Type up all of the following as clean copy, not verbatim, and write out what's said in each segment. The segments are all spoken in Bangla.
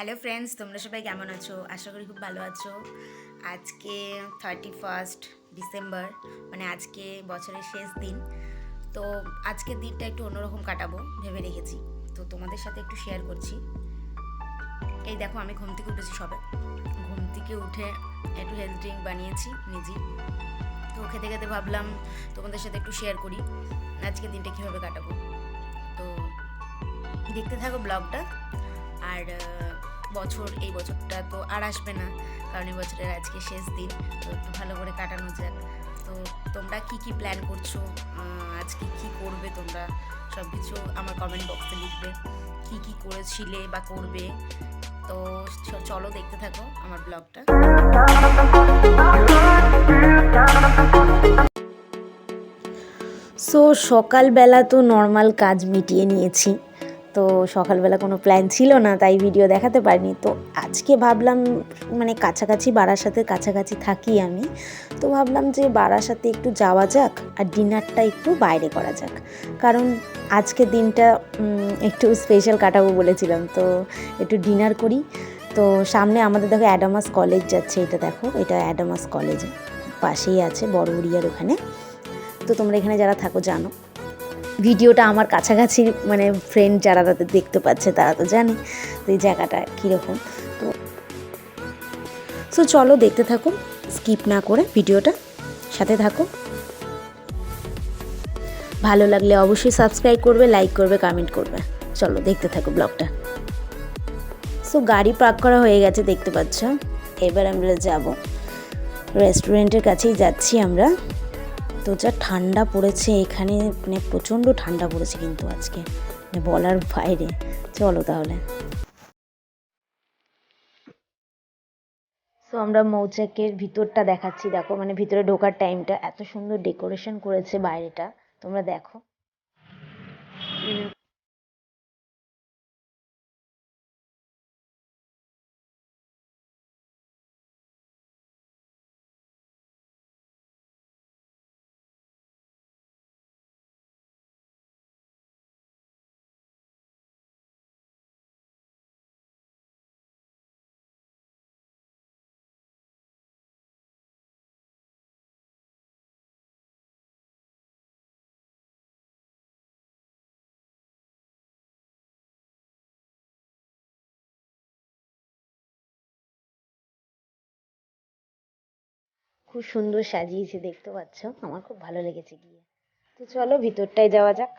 হ্যালো ফ্রেন্ডস, তোমরা সবাই কেমন আছো? আশা করি খুব ভালো আছো। আজকে 31 ডিসেম্বর, মানে আজকে বছরের শেষ দিন। তো আজকের দিনটা একটু অন্যরকম কাটাবো ভেবে রেখেছি, তো তোমাদের সাথে একটু শেয়ার করছি। এই দেখো, আমি ঘুম থেকে উঠেছি সবে। ঘুম থেকে উঠে একটু হেলথ ড্রিঙ্ক বানিয়েছি নিজেই। তো খেতে খেতে ভাবলাম তোমাদের সাথে একটু শেয়ার করি আজকের দিনটা কীভাবে কাটাবো। তো দেখতে থাকো ব্লগটা। আর এই বছরটা তো আর আসবে না, কারণ এই বছরের আজকে শেষ দিন। তো একটু ভালো করে কাটানো যাক। তো তোমরা কি কি প্ল্যান করছো, আজকে কি করবে তোমরা, সব কিছু আমার কমেন্ট বক্সে লিখবে। কি কি করেছিলে বা করবে। তো চলো দেখতে থাকো আমার ব্লগটা। সো সকালবেলা তো নর্মাল কাজ মিটিয়ে নিয়েছি। তো সকালবেলা কোনো প্ল্যান ছিল না, তাই ভিডিও দেখাতে পারিনি। তো আজকে ভাবলাম, মানে বারাসাতের কাছাকাছি থাকি আমি, তো ভাবলাম যে বারাসাতে একটু যাওয়া যাক আর ডিনারটা একটু বাইরে করা যাক, কারণ আজকের দিনটা একটু স্পেশাল কাটাবো বলেছিলাম। তো একটু ডিনার করি। তো সামনে আমাদের দেখো অ্যাডামাস কলেজ যাচ্ছে, এটা দেখো, এটা অ্যাডামাস কলেজ পাশেই আছে, বড় উড়িয়ার ওখানে। তো তোমরা এখানে যারা থাকো জানো, ভিডিওটা আমার কাছাকাছি, মানে ফ্রেন্ড যারা তাদের দেখতে পাচ্ছে তারা তো জানে তো এই জায়গাটা কীরকম। তো চলো দেখতে থাকো, স্কিপ না করে ভিডিওটা সাথে থাকো। ভালো লাগলে অবশ্যই সাবস্ক্রাইব করবে, লাইক করবে, কমেন্ট করবে। চলো দেখতে থাকো ব্লগটা। গাড়ি পার্ক করা হয়ে গেছে দেখতে পাচ্ছ। এবার আমরা যাব রেস্টুরেন্টের কাছেই যাচ্ছি আমরা। তো যা ঠান্ডা পড়েছে এখানে, মানে প্রচণ্ড ঠান্ডা পড়েছে কিন্তু আজকে, মানে বলার বাইরে। চলো তাহলে। আমরা মৌচাকের ভিতরটা দেখাচ্ছি, দেখো, মানে ভিতরে ঢোকার টাইমটা এত সুন্দর ডেকোরেশন করেছে বাইরেটা, তোমরা দেখো। খুব সুন্দর সাজিয়েছে দেখতে পাচ্ছ, আমার খুব ভালো লেগেছে গিয়ে। তো চলো ভিতরটায় যাওয়া যাক।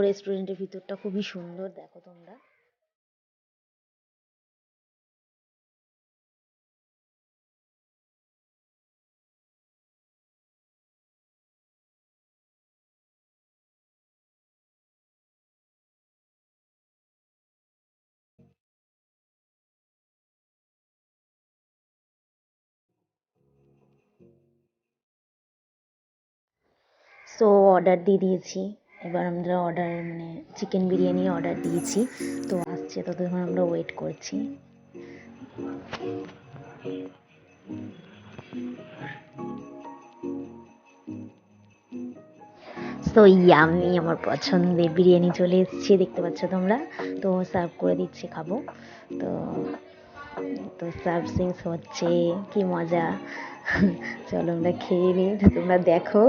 রেস্টুরেন্টের ভিতরটা খুবই সুন্দর, দেখো তোমরা। অর্ডার দিয়ে দিয়েছি। এবার আমরা মানে চিকেন বিরিয়ানি অর্ডার দিয়েছি। তো আসছে, ততক্ষণ আমরা ওয়েট করছি। ইয়ামি, আমার পছন্দের বিরিয়ানি চলে এসেছে দেখতে পাচ্ছ তোমরা। তো সার্ভ করে দিচ্ছে, খাবো। তো তো সার্ভিং হচ্ছে, কি মজা। চলো আমরা খেয়ে নিই, তোমরা দেখো।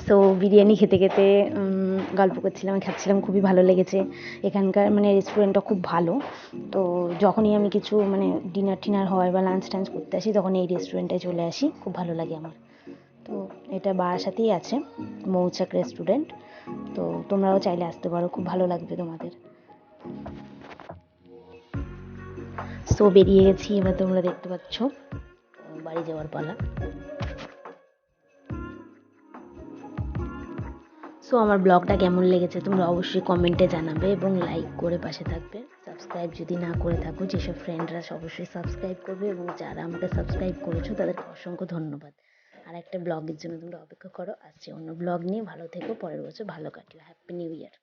সো বিরিয়ানি খেতে খেতে গল্প করছিলাম, খাচ্ছিলাম, খুবই ভালো লেগেছে। এখানকার মানে রেস্টুরেন্টটা খুব ভালো। তো যখনই আমি কিছু মানে ডিনার টিনার হয় বা লাঞ্চ টাঞ্চ করতে আসি তখন এই রেস্টুরেন্টে চলে আসি, খুব ভালো লাগে আমার। তো এটা বারাসাতেই আছে, মৌচাক রেস্টুরেন্ট। তো তোমরাও চাইলে আসতে পারো, খুব ভালো লাগবে তোমাদের। সো বেরিয়ে গেছি, এবার তোমরা দেখতে পাচ্ছ বাড়ি যাওয়ার পালা। সো আমার ব্লগটা কেমন লেগেছে তোমরা অবশ্যই কমেন্টে জানাবে এবং লাইক করে পাশে থাকবে। সাবস্ক্রাইব যদি না করে থাকো, যেসব ফ্রেন্ডরা অবশ্যই সাবস্ক্রাইব করবে, এবং যারা আমাকে সাবস্ক্রাইব করেছো তাদেরকে অসংখ্য ধন্যবাদ। আর একটা ব্লগের জন্য তোমরা অপেক্ষা করো, আসছে অন্য ব্লগ নিয়ে। ভালো থেকো, পরের বছর ভালো কাটিও। Happy new year.